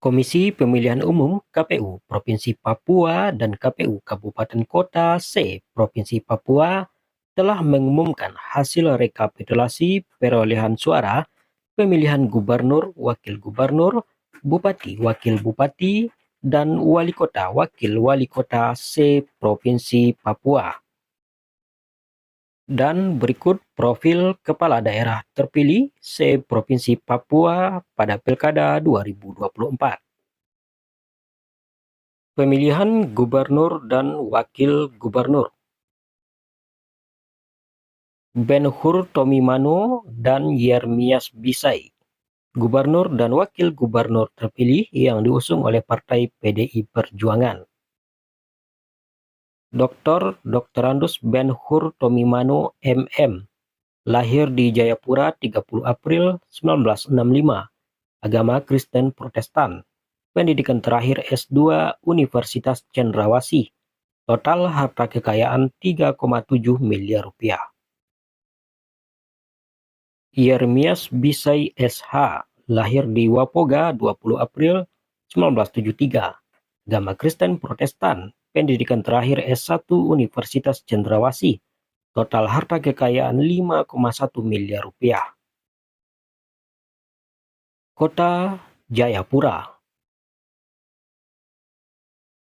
Komisi Pemilihan Umum (KPU) Provinsi Papua dan KPU Kabupaten Kota C Provinsi Papua telah mengumumkan hasil rekapitulasi perolehan suara pemilihan gubernur, wakil gubernur, bupati, wakil bupati, dan wali kota, wakil wali kota C Provinsi Papua. Dan berikut profil kepala daerah terpilih C Provinsi Papua pada Pilkada 2024. Pemilihan gubernur dan wakil gubernur. Ben-Hur Tomimano dan Yermias Bisai. Gubernur dan wakil gubernur terpilih yang diusung oleh Partai PDI Perjuangan. Dr. Doktorandus Ben-Hur Tomimano MM, lahir di Jayapura 30 April 1965, agama Kristen Protestan, pendidikan terakhir S2 Universitas Cendrawasih, total harta kekayaan 3,7 miliar rupiah. Yermias Bisai SH, lahir di Wapoga 20 April 1973, agama Kristen Protestan, pendidikan terakhir S1 Universitas Cendrawasih, total harta kekayaan 5,1 miliar rupiah. Kota Jayapura.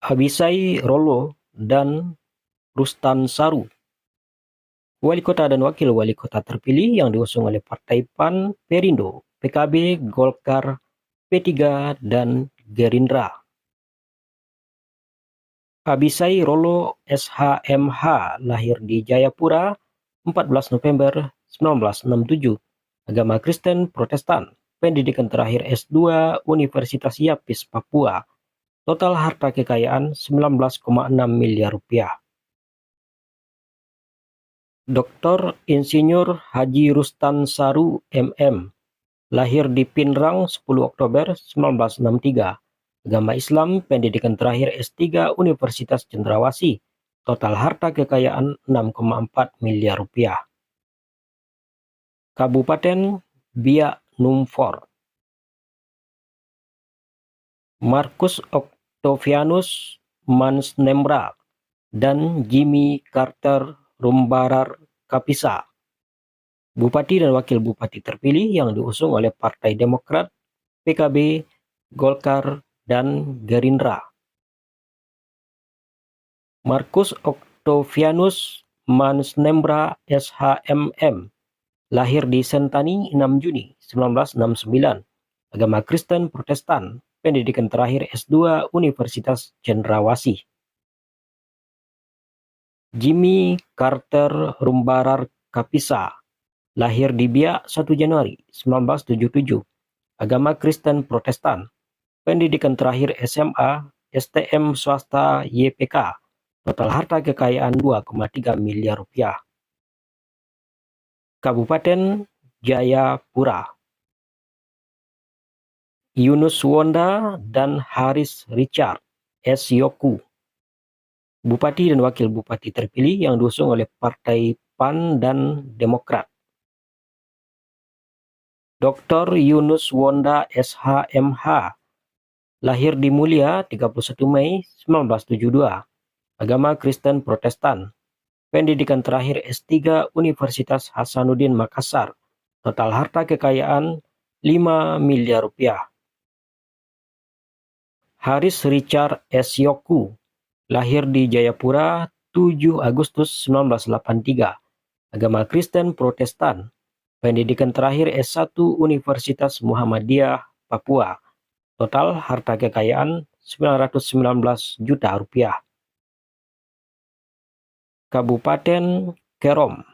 Abisai Rolo dan Rustan Saru, wali kota dan wakil wali kota terpilih yang diusung oleh Partai PAN, Perindo, PKB, Golkar, P3, dan Gerindra. Abisai Rolo SHMH, lahir di Jayapura 14 November 1967, agama Kristen Protestan, pendidikan terakhir S2 Universitas Yapis Papua, total harta kekayaan 19,6 miliar rupiah. Dr. Insinyur Haji Rustan Saru MM, lahir di Pinrang 10 Oktober 1963, agama Islam, pendidikan terakhir S3 Universitas Cendrawasih, total harta kekayaan 6,4 miliar rupiah. Kabupaten Biak Numfor. Marcus Octavianus Mansnemra dan Jimmy Carter Rumbarar Kapisa, bupati dan wakil bupati terpilih yang diusung oleh Partai Demokrat, PKB, Golkar, dan Gerindra. Marcus Octavianus Mansnemra SHMM, lahir di Sentani 6 Juni 1969, agama Kristen Protestan, pendidikan terakhir S2 Universitas Cendrawasih. Jimmy Carter Rumbarar Kapisa, lahir di Biak 1 Januari 1977, agama Kristen Protestan, pendidikan terakhir SMA, STM swasta YPK, total harta kekayaan 2,3 miliar rupiah. Kabupaten Jayapura. Yunus Wonda dan Haris Richard S. Yoku, bupati dan wakil bupati terpilih yang diusung oleh Partai PAN dan Demokrat. Dr. Yunus Wonda SHMH, lahir di Mulia 31 Mei 1972, agama Kristen Protestan, pendidikan terakhir S3 Universitas Hasanuddin Makassar, total harta kekayaan 5 miliar rupiah. Haris Richard S. Yoku, lahir di Jayapura 7 Agustus 1983, agama Kristen Protestan, pendidikan terakhir S1 Universitas Muhammadiyah Papua, total harta kekayaan 919 juta rupiah. Kabupaten Kerom.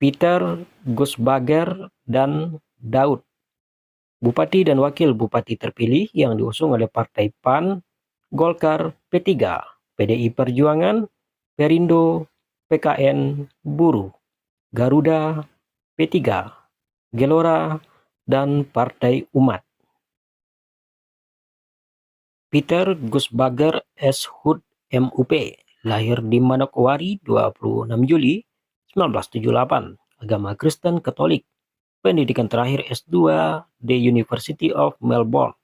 Peter Gusbager dan Daud, bupati dan wakil bupati terpilih yang diusung oleh Partai PAN, Golkar, P3, PDI Perjuangan, Perindo, PKN, Buruh, Garuda, P3, Gelora, dan Partai Umat. Peter Gusbager S. Hud MUP, lahir di Manokwari 26 Juli 1978, agama Kristen Katolik, pendidikan terakhir S2 di University of Melbourne.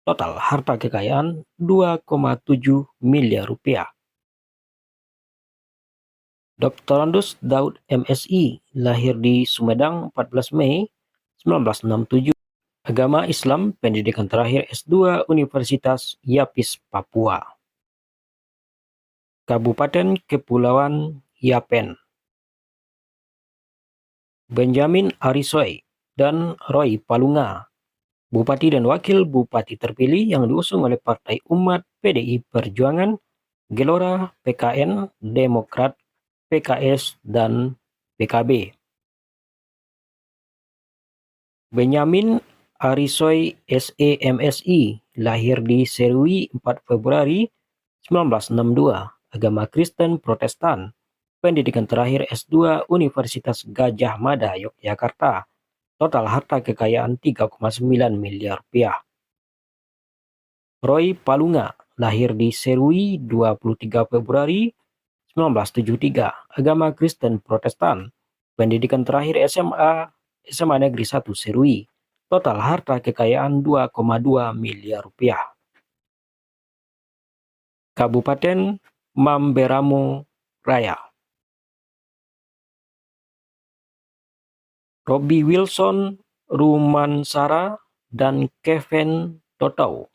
Total harta kekayaan 2,7 miliar rupiah. Dr. Andus Daud MSI, lahir di Sumedang 14 Mei 1967. Agama Islam, pendidikan terakhir S2 Universitas Yapis, Papua. Kabupaten Kepulauan Yapen. Benjamin Arisoy dan Roy Palunga, Bupati dan Wakil Bupati terpilih yang diusung oleh Partai Umat PDI Perjuangan, Gelora, PKN, Demokrat, PKS, dan PKB. Benyamin Arisoy SEMSI, lahir di Serui 4 Februari 1962, agama Kristen Protestan, pendidikan terakhir S2 Universitas Gadjah Mada, Yogyakarta, total harta kekayaan 3,9 miliar rupiah. Roy Palunga, lahir di Serui 23 Februari 1973, agama Kristen Protestan, pendidikan terakhir SMA Negeri 1 Serui, total harta kekayaan 2,2 miliar rupiah. Kabupaten Mamberamo Raya. Robbie Wilson Rumansara dan Kevin Totau,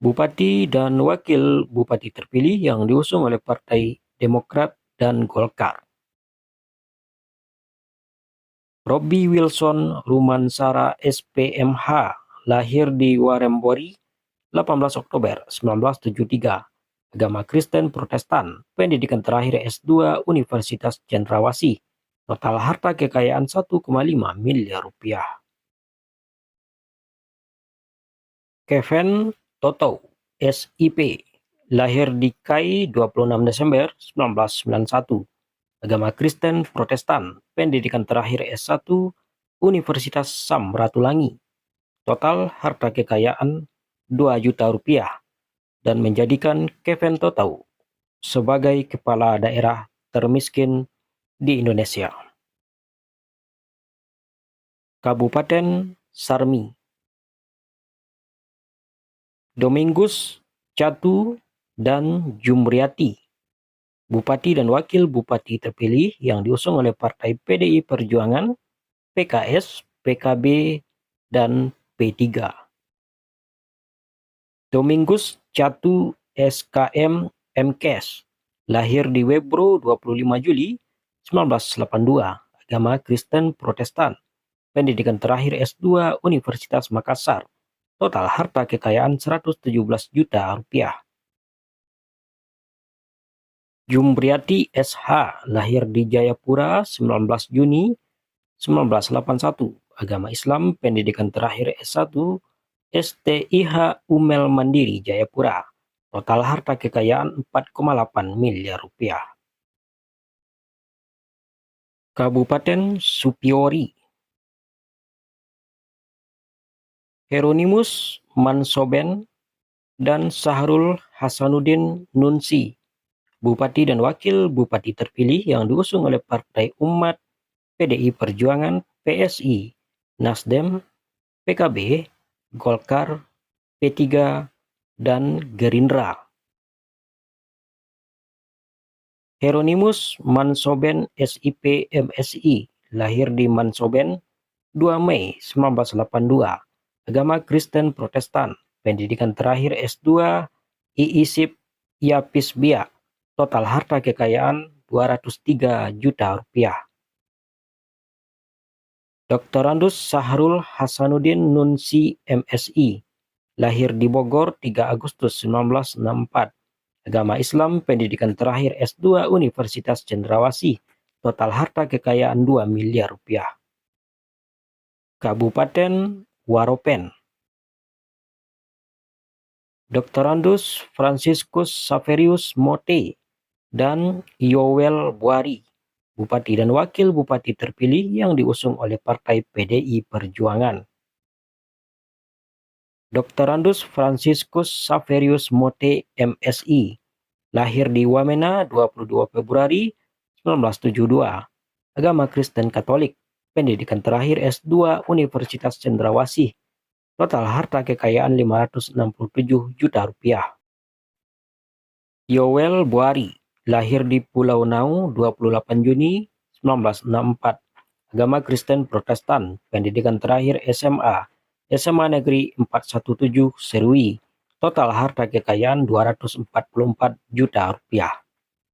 Bupati dan Wakil Bupati terpilih yang diusung oleh Partai Demokrat dan Golkar. Robbie Wilson Rumansara SPMH, lahir di Warembori 18 Oktober 1973, agama Kristen Protestan, pendidikan terakhir S2 Universitas Cendrawasih, total harta kekayaan 1,5 miliar rupiah. Kevin Totau SIP, lahir di KAI 26 Desember 1991, agama Kristen Protestan, pendidikan terakhir S1 Universitas Samratulangi, total harta kekayaan 2 juta rupiah, dan menjadikan Kevin Totau sebagai kepala daerah termiskin di Indonesia. Kabupaten Sarmi. Domingus Catu dan Jumriati, Bupati dan Wakil Bupati terpilih yang diusung oleh Partai PDI Perjuangan, PKS, PKB, dan P3. Domingus Catu SKM MKes, lahir di Webro 25 Juli 1982, agama Kristen Protestan, pendidikan terakhir S2 Universitas Makassar, total harta kekayaan 117 juta rupiah. Jumbriati SH, lahir di Jayapura 19 Juni 1981, agama Islam, pendidikan terakhir S1 STIH Umel Mandiri Jayapura, total harta kekayaan 4,8 miliar rupiah. Kabupaten Supiori. Hieronymus Mansoben dan Sahrul Hasanuddin Nunsi, Bupati dan Wakil Bupati terpilih yang diusung oleh Partai Umat PDI Perjuangan, PSI, Nasdem, PKB, Golkar, P3, dan Gerindra. Hieronymus Mansoben SIP MSI, lahir di Mansoben 2 Mei 1982, agama Kristen Protestan, pendidikan terakhir S2 IISIP Yapisbia, total harta kekayaan 203 juta rupiah. Dr. Andus Sahrul Hasanuddin Nunsi MSI, lahir di Bogor 3 Agustus 1964, agama Islam, pendidikan terakhir S2 Universitas Cendrawasih, total harta kekayaan 2 miliar rupiah. Kabupaten Waropen. Dr. Andus Franciscus Saverius Mote dan Yowel Buari, Bupati dan Wakil Bupati terpilih yang diusung oleh Partai PDI Perjuangan. Dr. Andus Franciscus Saverius Mote MSI, lahir di Wamena 22 Februari 1972, agama Kristen Katolik, pendidikan terakhir S2 Universitas Cendrawasih. Total harta kekayaan Rp567 juta. Yowel Buari, lahir di Pulau Nau 28 Juni 1964. Agama Kristen Protestan, pendidikan terakhir SMA Negeri 417 Serui. Total harta kekayaan Rp244 juta.